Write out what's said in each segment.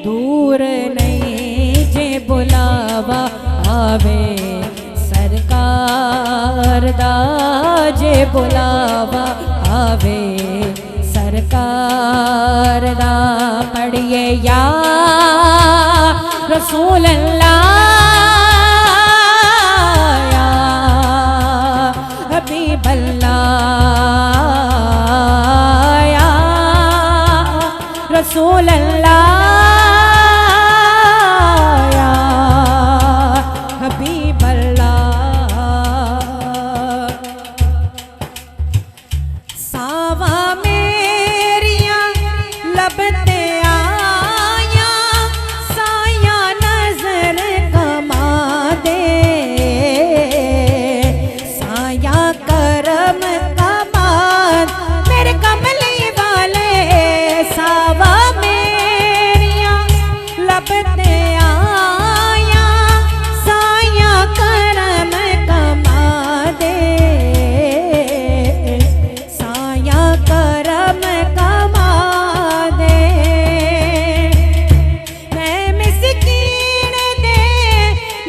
दूर नहीं जे बुलावा आवे सरकार दा, जे बुलावा आवे सरकार दा। पढ़िए या रसूल अल्लाह या हबीब अल्लाह या रसूल अल्लाह या हबीब अल्लाह। सावा मेरिया लबते आया साया नजर कमा दे, साया करम कमा मेरे कमली वाले। सावा मेरिया लबते आया साया करम कमा दे, साया करम कमा दे। मैं मिस्कीन दे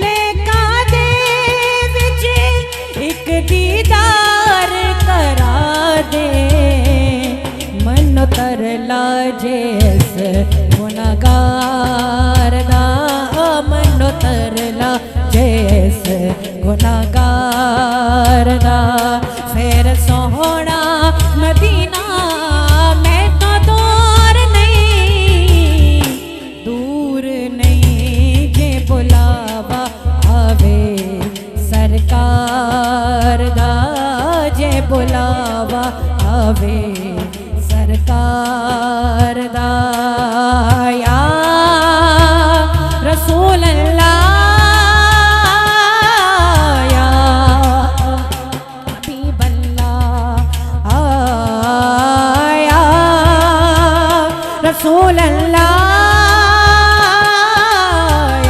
लेका दे विच एक दीदार करा दे, मनो तरला जिस गुनाहगार दा, मनो तरला जिस गुनाहगार दा। फिर सोहना मदीना मैं तो दूर नहीं जे बुलावा आवे सरकार दा, जे बुलावा आवे सरकार दा। या रसूल अल्लाह या हबीब अल्लाह या रसूल अल्लाह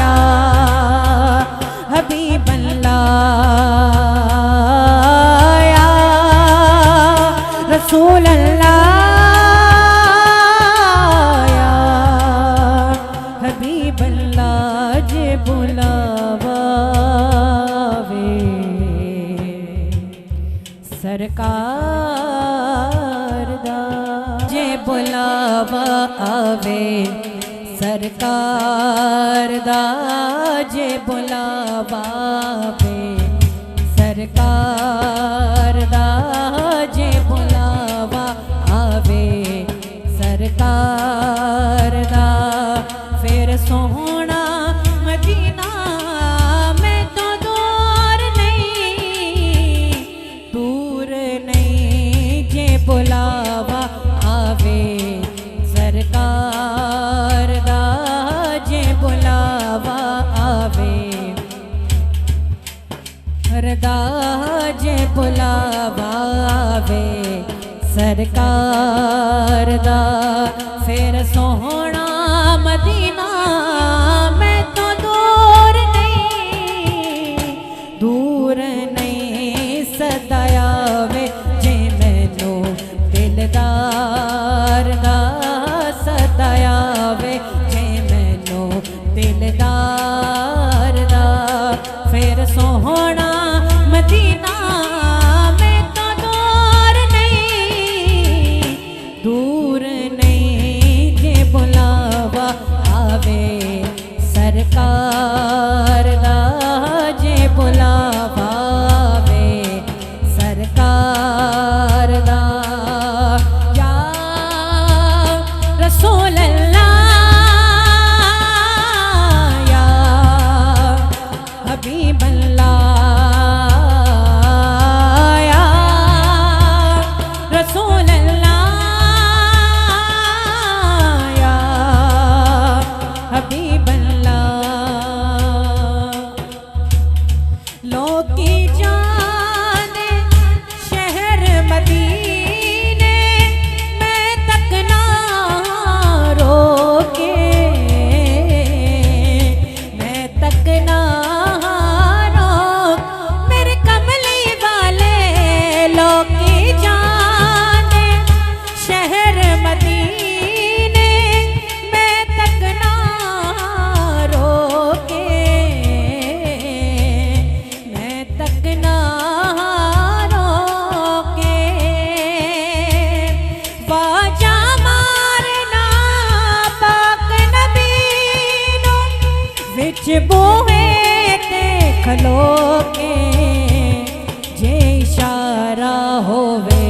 या हबीब अल्लाह या रसूल अल्लाह या हबीब अल्लाह। जे बुलावे सरकार दा, जे बुलावा आवे सरकार दा, जे बुलावा आवे सरकार दा, जे बुलावा आवे सरकार दा। फिर सोहना मदीना मैं तो दूर नहीं जे बुलावा आवे सरकार दा, जे बुलावा आवे हरदा, जे बुलावा आवे सरकार दा। फिर सोहना मदीना मैं तो दूर नहीं सदाया वे जे मैनू दिलदार दा, सदाया वे जे मैनू दिलदार दा। फिर सोहना मदीना मैं तो दूर नहीं जे बुलावा आवे सरकार दा, जे बुलावा आवे सरकार दा। या रसूल अल्लाह या हबीब अल्लाह विच बोहे ते खलो के जे इशारा होवे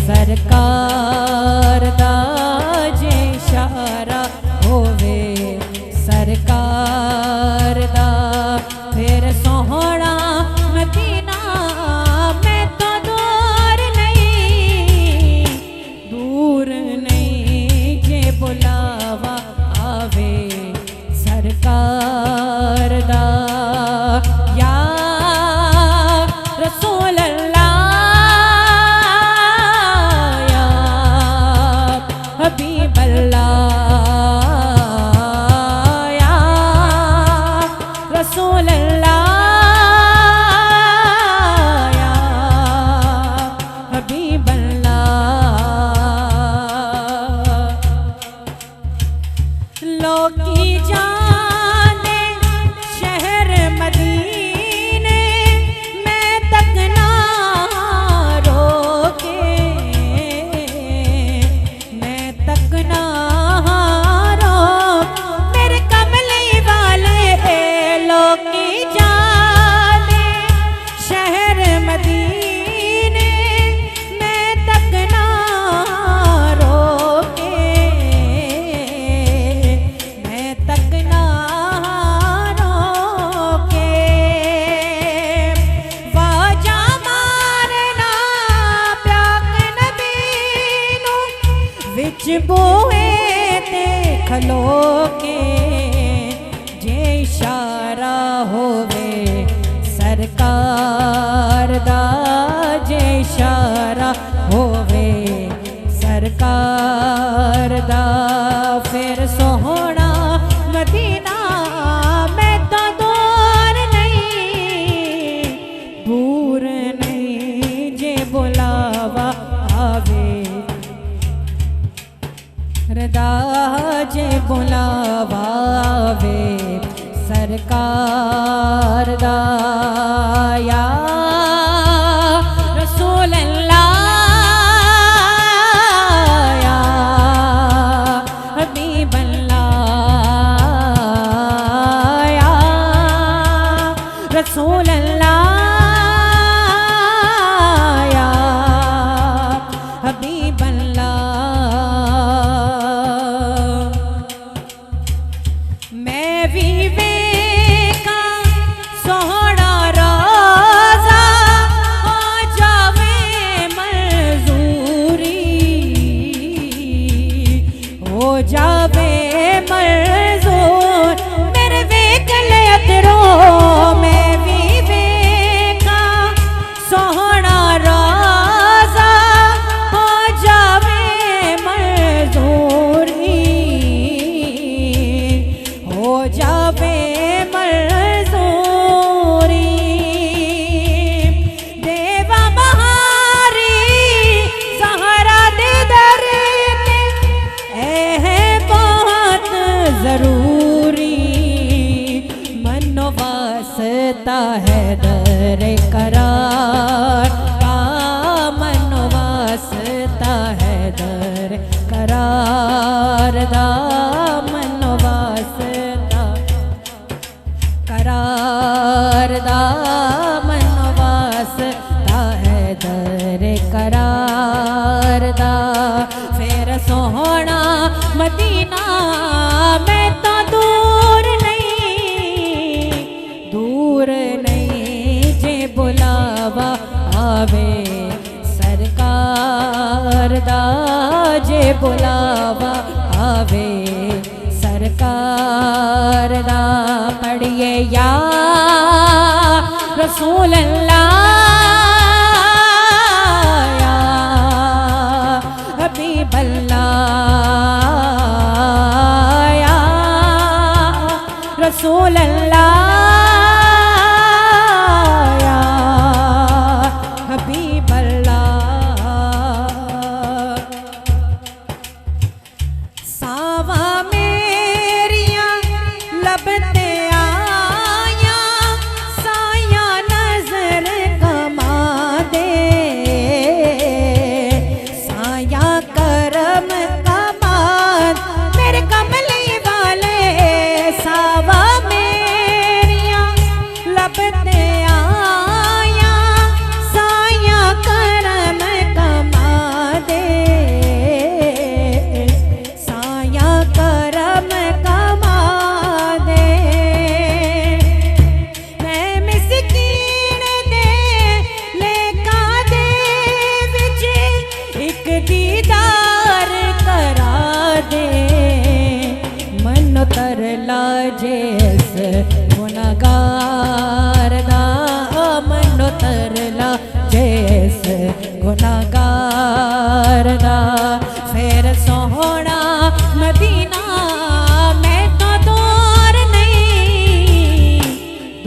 सरकार दा, जे इशारा होवे सरकार दा, फिर सोहना मदीना मैं तो दूर नहीं जे बुलावा आवे सरकार दा। या रसूल अल्लाह, या हबीब अल्लाह, या रसूल अल्लाह, या हबीब अल्लाह। लोकी जाने शहर मदीने मैं तक ना रोके, मैं तक ना रोक मेरे कमली वाले। लोकी जाने शहर मदीने मैं तक ना रोके, मैं तक ना रोके। वाजा मारना प्याक नबी नू विच बोए ते खलो के जे इशारा होवे सरकार दा, जे इशारा होवे सरकार दा, फिर सोहना मदीना मैं तो दूर नहीं जे बुलावा आवे रदा, जे बुलावा आवे सरकार दा। या रसूल अल्लाह, या हबीब अल्लाह, या रसूल अल्लाह, या हबीब अल्लाह। मैं भी वेखा सोहना रोज़ा हो जावे मंजूरी, हो जावे मंजूर मेरे वेखले अतरों। मैं भी वेखा सोहना रोज़ा हो जावे मंजूरी, हो जावे मंजूरी। देवा बहारी सहारा दे दर पे है बहुत जरूरी, मनो वास्ता है दर करार का, मनो वास्ता है दर करार दा, मनो वास्ता करार दा, मनो वास्ता है दर करार दा। फिर सोहना मदीना मैं तो दूर नहीं जे बुलावा आवे सरकार दा, जे बुलावा आवे सरकार दा। पढ़िए या रसूल अल्लाह, या हबीब अल्लाह, या रसूल अल्लाह, या हबीब अल्लाह। सावा मेरिया लबते आया साया नजर कमा दे, साया करम कमा मेरे कमली वाले। सावा में तर लाजे इस गुनाहगार दा मनो तर लाजे इस गुनाहगार दा फिर सोहना मदीना मैं तो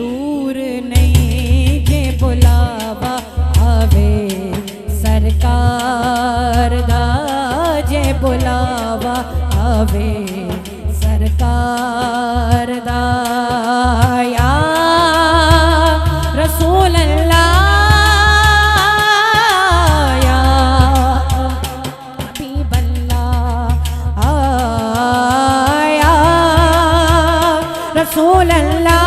दूर नहीं जे बुलावा आवे सरकार दा जे बुलावा आवे सरकार दा या रसूल अल्लाह या हबीब अल्लाह या रसूल अल्लाह